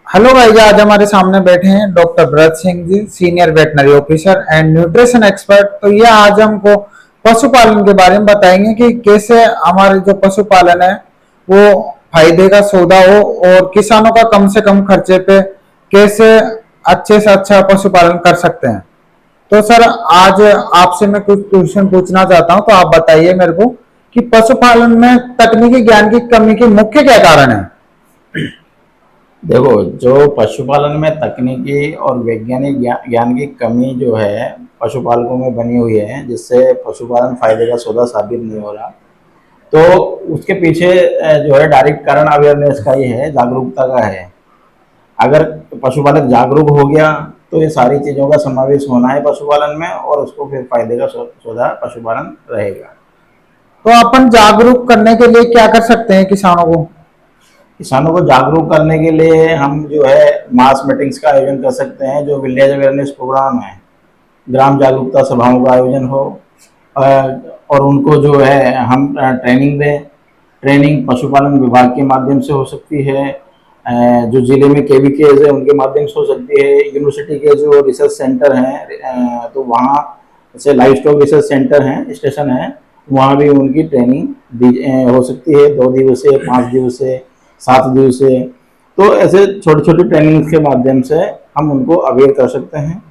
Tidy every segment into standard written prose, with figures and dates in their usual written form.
Hello भाई, आज हमारे सामने बैठे हैं doctor Bharat Singh ji, senior veterinary officer and nutrition expert. तो ये आज हमको पशुपालन के बारे में बताएंगे कि कैसे हमारे जो पशुपालन है वो फायदे का सौदा हो और किसानों का कम से कम खर्चे पे कैसे अच्छे से अच्छा पशुपालन कर सकते हैं। तो सर, आज आपसे मैं कुछ क्वेश्चन पूछना चाहता हूँ, तो आप बताइए मेरे को कि पशुपालन में तकनीकी ज्ञान की कमी के मुख्य क्या कारण है। देखो, जो पशुपालन में तकनीकी और वैज्ञानिक ज्ञान की कमी जो है पशुपालकों में बनी हुई है, जिससे पशुपालन फायदे का सौदा साबित नहीं हो रहा। तो उसके पीछे जो है डायरेक्ट कारण अवेयरनेस का ही है, जागरूकता का है। अगर पशुपालक जागरूक हो गया तो ये सारी चीज़ों का समावेश होना है पशुपालन में, और उसको फिर फायदे का सौदा पशुपालन रहेगा। तो अपन जागरूक करने के लिए क्या कर सकते हैं किसानों को। किसानों को जागरूक करने के लिए हम जो है मास मीटिंग्स का आयोजन कर सकते हैं, जो विलेज अवेयरनेस प्रोग्राम है, ग्राम जागरूकता सभाओं का आयोजन हो, और उनको जो है हम ट्रेनिंग दें। ट्रेनिंग पशुपालन विभाग के माध्यम से हो सकती है, जो जिले में केवीकेज है उनके माध्यम से हो सकती है, यूनिवर्सिटी के जो रिसर्च सेंटर हैं, तो वहाँ जैसे लाइव स्टॉक रिसर्च सेंटर हैं, स्टेशन हैं, वहाँ भी उनकी ट्रेनिंग हो सकती है, 2 दिवसीय, 5 दिवसीय, 7 दिवसीय। तो ऐसे छोटे छोटे ट्रेनिंग के माध्यम से हम उनको अवेयर कर सकते हैं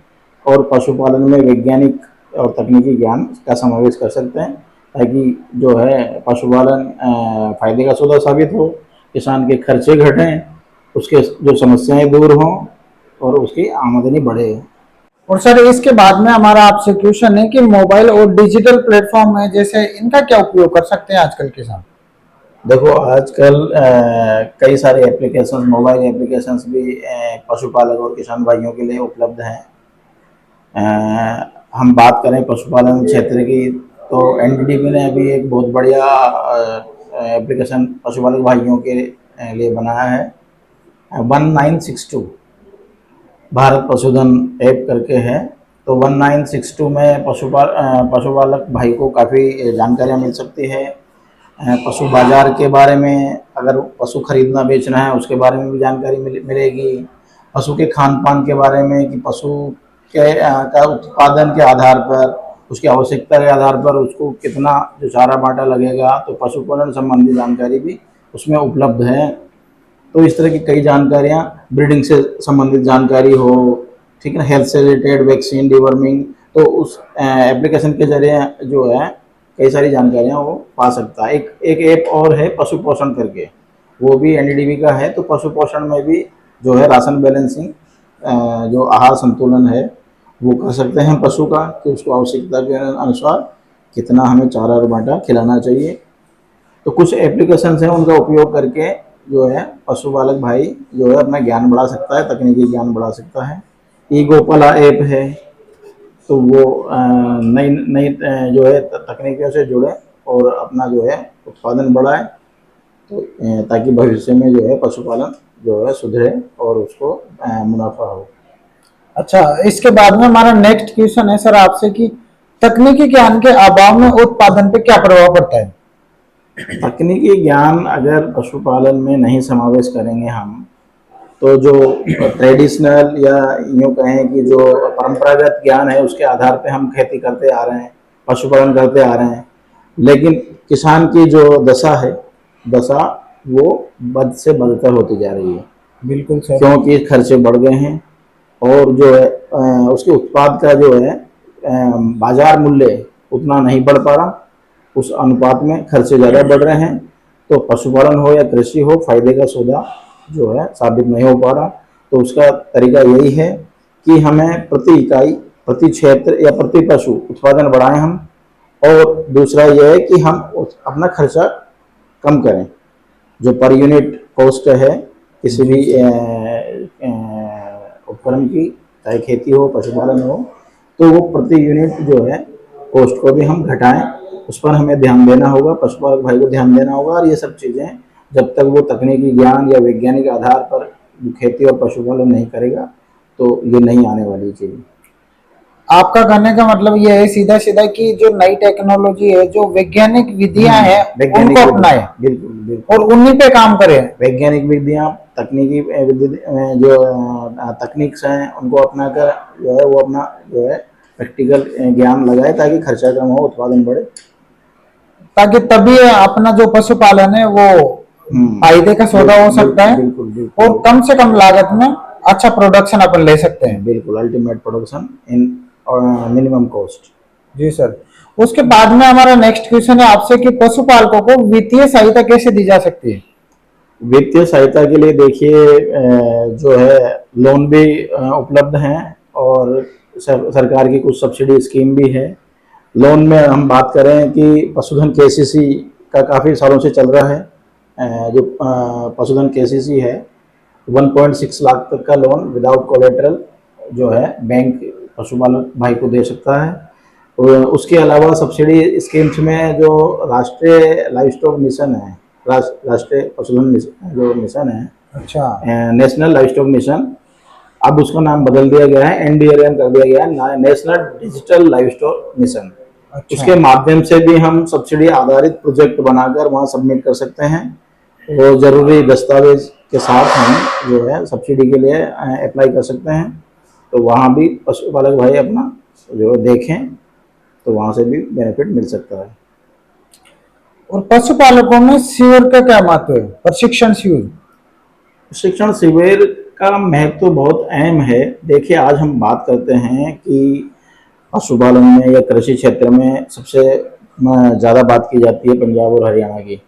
और पशुपालन में वैज्ञानिक और तकनीकी ज्ञान का समावेश कर सकते हैं, ताकि जो है पशुपालन फायदे का सौदा साबित हो, किसान के खर्चे घटें, उसके जो समस्याएं दूर हों और उसकी आमदनी बढ़े। और सर, इसके बाद में हमारा आपसे क्वेश्चन है कि मोबाइल और डिजिटल प्लेटफॉर्म है जैसे इनका क्या उपयोग कर सकते हैं आजकल किसान। देखो, आजकल कई सारे एप्लीकेशंस, मोबाइल एप्लीकेशंस भी पशुपालक और किसान भाइयों के लिए उपलब्ध हैं। हम बात करें पशुपालन क्षेत्र की, तो एनडीडीबी ने अभी एक बहुत बढ़िया एप्लीकेशन पशुपालक भाइयों के लिए बनाया है, 1962 भारत पशुधन ऐप करके है। तो 1962 में पशुपालक भाई को काफ़ी जानकारियाँ मिल सकती है। पशु बाजार के बारे में, अगर पशु खरीदना बेचना है उसके बारे में भी जानकारी मिलेगी। पशु के खान पान के बारे में कि पशु के का उत्पादन के आधार पर, उसकी आवश्यकता के आधार पर उसको कितना जो चारा बांटा लगेगा, तो पशुपालन संबंधी जानकारी भी उसमें उपलब्ध है। तो इस तरह की कई जानकारियाँ, ब्रीडिंग से संबंधित जानकारी हो, ठीक है ना, हेल्थ से रिलेटेड, वैक्सीन, डिवर्मिंग, तो उस एप्लीकेशन के जरिए जो है कई सारी जानकारियाँ वो पा सकता है। एक ऐप और है पशु पोषण करके, वो भी एनडीडीबी का है। तो पशु पोषण में भी जो है राशन बैलेंसिंग, जो आहार संतुलन है वो कर सकते हैं पशु का, कि उसको आवश्यकता के अनुसार कितना हमें चारा और बांटा खिलाना चाहिए। तो कुछ एप्लीकेशंस हैं, उनका उपयोग करके जो है पशुपालक भाई जो है अपना ज्ञान बढ़ा सकता है, तकनीकी ज्ञान बढ़ा सकता है। ई गोपाला ऐप है, तो वो नई नई जो है तकनीकों से जुड़े और अपना जो है उत्पादन बढ़ाए, तो ताकि भविष्य में जो है पशुपालन जो है सुधरे और उसको मुनाफा हो। अच्छा, इसके बाद में हमारा नेक्स्ट क्वेश्चन है सर आपसे कि तकनीकी ज्ञान के अभाव में उत्पादन पे क्या प्रभाव पड़ता है। तकनीकी ज्ञान अगर पशुपालन में नहीं समावेश करेंगे हम, तो जो ट्रेडिशनल या यूँ कहें कि जो परंपरागत ज्ञान है उसके आधार पे हम खेती करते आ रहे हैं, पशुपालन करते आ रहे हैं, लेकिन किसान की जो दशा वो बद से बदतर होती जा रही है। बिल्कुल सर। क्योंकि खर्चे बढ़ गए हैं, और जो है उसके उत्पाद का जो है बाजार मूल्य उतना नहीं बढ़ पा रहा, उस अनुपात में खर्चे ज़्यादा बढ़ रहे हैं। तो पशुपालन हो या कृषि हो, फायदे का सौदा जो है साबित नहीं हो पा रहा। तो उसका तरीका यही है कि हमें प्रति इकाई, प्रति क्षेत्र या प्रति पशु उत्पादन बढ़ाएं हम, और दूसरा यह है कि हम अपना खर्चा कम करें। जो पर यूनिट कॉस्ट है किसी भी उपकरण की, चाहे खेती हो, पशुपालन हो, तो वो प्रति यूनिट जो है कॉस्ट को भी हम घटाएं, उस पर हमें ध्यान देना होगा, पशुपालक भाई को ध्यान देना होगा। और ये सब चीज़ें जब तक वो तकनीकी ज्ञान या वैज्ञानिक आधार पर खेती और पशुपालन नहीं करेगा, तो ये नहीं आने वाली चीज़। आपका कहने का मतलब ये है सीधा सीधा कि जो नई टेक्नोलॉजी है, जो वैज्ञानिक विधियां हैं, उनको अपनाएं बिल्कुल बिल्कुल, और उन्हीं पे काम करें। वैज्ञानिक विधियाँ तकनीकी जो तकनीक्स हैं उनको अपना कर जो है वो अपना जो है प्रैक्टिकल ज्ञान लगाए ताकि खर्चा कम हो, उत्पादन बढ़े। ताकि तभी अपना जो पशुपालन है वो फायदे का सौदा हो सकता है बिल्कुल बिल्कुल और कम से कम लागत में अच्छा प्रोडक्शन अपन ले सकते हैं। बिल्कुल ultimate production in minimum cost. जी सर। उसके बाद में हमारा नेक्स्ट क्वेश्चन है आपसे कि पशुपालकों को वित्तीय सहायता कैसे दी जा सकती है? वित्तीय सहायता के लिए देखिए जो है लोन भी उपलब्ध हैं और सरकार की कुछ सब्सिडी स्कीम भी है। लोन में हम बात करें कि पशुधन केसीसी का काफ़ी सालों से चल रहा है। जो पशुधन केसीसी है 1.6 लाख तक का लोन विदाउट कोलेटरल जो है बैंक पशुपालक भाई को दे सकता है। और उसके अलावा सब्सिडी स्कीम्स में जो राष्ट्रीय लाइव स्टॉक मिशन है, राष्ट्रीय पशुधन जो मिशन है, अच्छा, नेशनल लाइव स्टॉक मिशन, अब उसका नाम बदल दिया गया है, NDLM कर दिया गया है, national digital live stock mission. अच्छा। उसके माध्यम से भी हम सब्सिडी आधारित प्रोजेक्ट बनाकर वहाँ सबमिट कर सकते हैं। वो जरूरी दस्तावेज के साथ हम जो है सब्सिडी के लिए अप्लाई कर सकते हैं। तो वहाँ भी पशुपालक भाई अपना जो देखें तो वहाँ से भी बेनिफिट मिल सकता है। और पशुपालकों में शिविर का क्या महत्व है? प्रशिक्षण शिविर। प्रशिक्षण शिविर का महत्व तो बहुत अहम है। देखिए आज हम बात करते हैं कि पशुपालन में या कृषि क्षेत्र में सबसे ज़्यादा बात की जाती है पंजाब और हरियाणा की।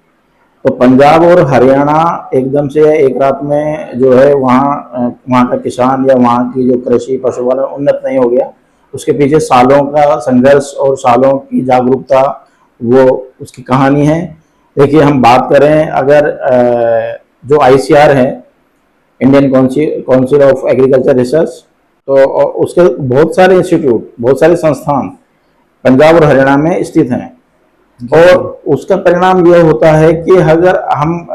तो पंजाब और हरियाणा एकदम से एक रात में जो है वहाँ का किसान या वहाँ की जो कृषि पशुपालन उन्नत नहीं हो गया। उसके पीछे सालों का संघर्ष और सालों की जागरूकता वो उसकी कहानी है। देखिए हम बात करें अगर जो ICR है, Indian council of agriculture research, तो उसके बहुत सारे इंस्टीट्यूट, बहुत सारे संस्थान पंजाब और हरियाणा में स्थित हैं। और उसका परिणाम यह होता है कि अगर हम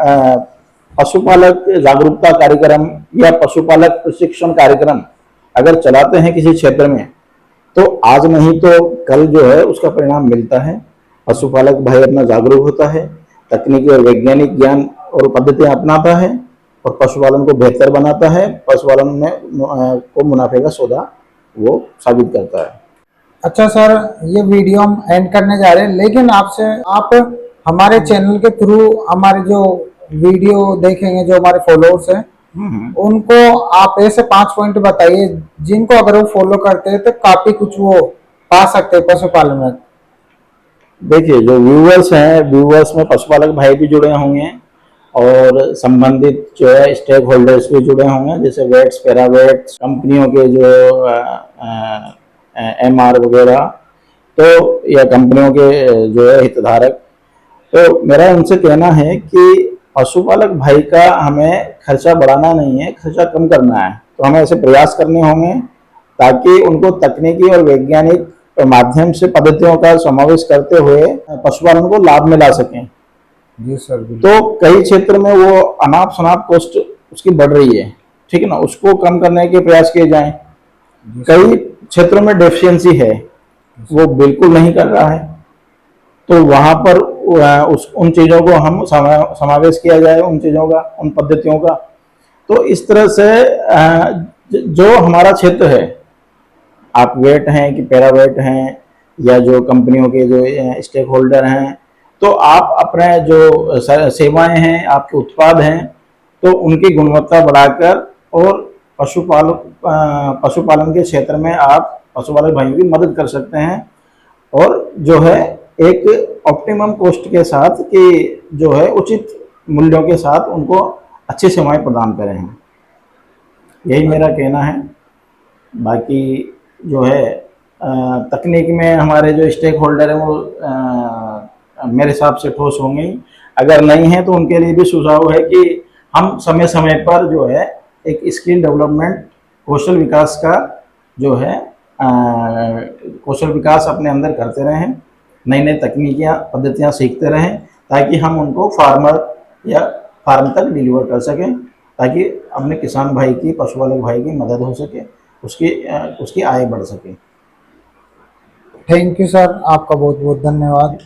पशुपालक जागरूकता कार्यक्रम या पशुपालक प्रशिक्षण कार्यक्रम अगर चलाते हैं किसी क्षेत्र में, तो आज नहीं तो कल जो है उसका परिणाम मिलता है। पशुपालक भाई अपना जागरूक होता है, तकनीकी और वैज्ञानिक ज्ञान और पद्धतियां अपनाता है और पशुपालन को बेहतर बनाता है, पशुपालन में को मुनाफे का सौदा वो साबित करता है। अच्छा सर, ये वीडियो हम एंड करने जा रहे हैं, लेकिन आपसे आप हमारे चैनल के थ्रू हमारे जो वीडियो देखेंगे, जो हमारे फॉलोअर्स हैं, उनको आप ऐसे 5 पॉइंट बताइए जिनको अगर वो फॉलो करते हैं तो काफी कुछ वो पा सकते हैं पशुपालन में। देखिए जो व्यूअर्स हैं, व्यूअर्स में पशुपालक भाई भी जुड़े होंगे और संबंधित जो है स्टेक होल्डर्स भी जुड़े होंगे, जैसे वेट्स, पैरावेट्स, कंपनियों के जो MR वगैरह, तो या कंपनियों के जो है हितधारक। तो मेरा उनसे कहना है कि पशुपालक भाई का हमें खर्चा बढ़ाना नहीं है, खर्चा कम करना है। तो हमें ऐसे प्रयास करने होंगे ताकि उनको तकनीकी और वैज्ञानिक माध्यम से पद्धतियों का समावेश करते हुए पशुपालन को लाभ में ला सकें। जी सर। तो कई क्षेत्र में वो अनाप शनाप कॉस्ट उसकी बढ़ रही है, ठीक है ना, उसको कम करने के प्रयास किए जाएं। कई क्षेत्रों में डेफिशिएंसी है, वो बिल्कुल नहीं कर रहा है, तो वहां पर उन चीज़ों को हम समावेश किया जाए, उन चीज़ों का, उन पद्धतियों का। तो इस तरह से जो हमारा क्षेत्र है, आप वेट हैं कि पैरावेट हैं या जो कंपनियों के जो स्टेक होल्डर हैं, तो आप अपने जो सेवाएं हैं, आपके उत्पाद हैं, तो उनकी गुणवत्ता बढ़ाकर और पशुपालन के क्षेत्र में आप पशुपालक भाइयों की मदद कर सकते हैं। और जो है एक ऑप्टिमम कॉस्ट के साथ कि जो है उचित मूल्यों के साथ उनको अच्छी सेवाएं प्रदान करें हैं। यही मेरा कहना है। बाकी जो है तकनीक में हमारे जो स्टेक होल्डर हैं वो मेरे हिसाब से ठोस होंगे ही। अगर नहीं है तो उनके लिए भी सुझाव है कि हम समय समय पर जो है एक स्किल डेवलपमेंट, कौशल विकास का जो है कौशल विकास अपने अंदर करते रहें, नई नई तकनीकियाँ, पद्धतियाँ सीखते रहें, ताकि हम उनको फार्मर या फार्म तक डिलीवर कर सकें, ताकि अपने किसान भाई की, पशुपालक भाई की मदद हो सके, उसकी आय बढ़ सके। थैंक यू सर, आपका बहुत बहुत धन्यवाद।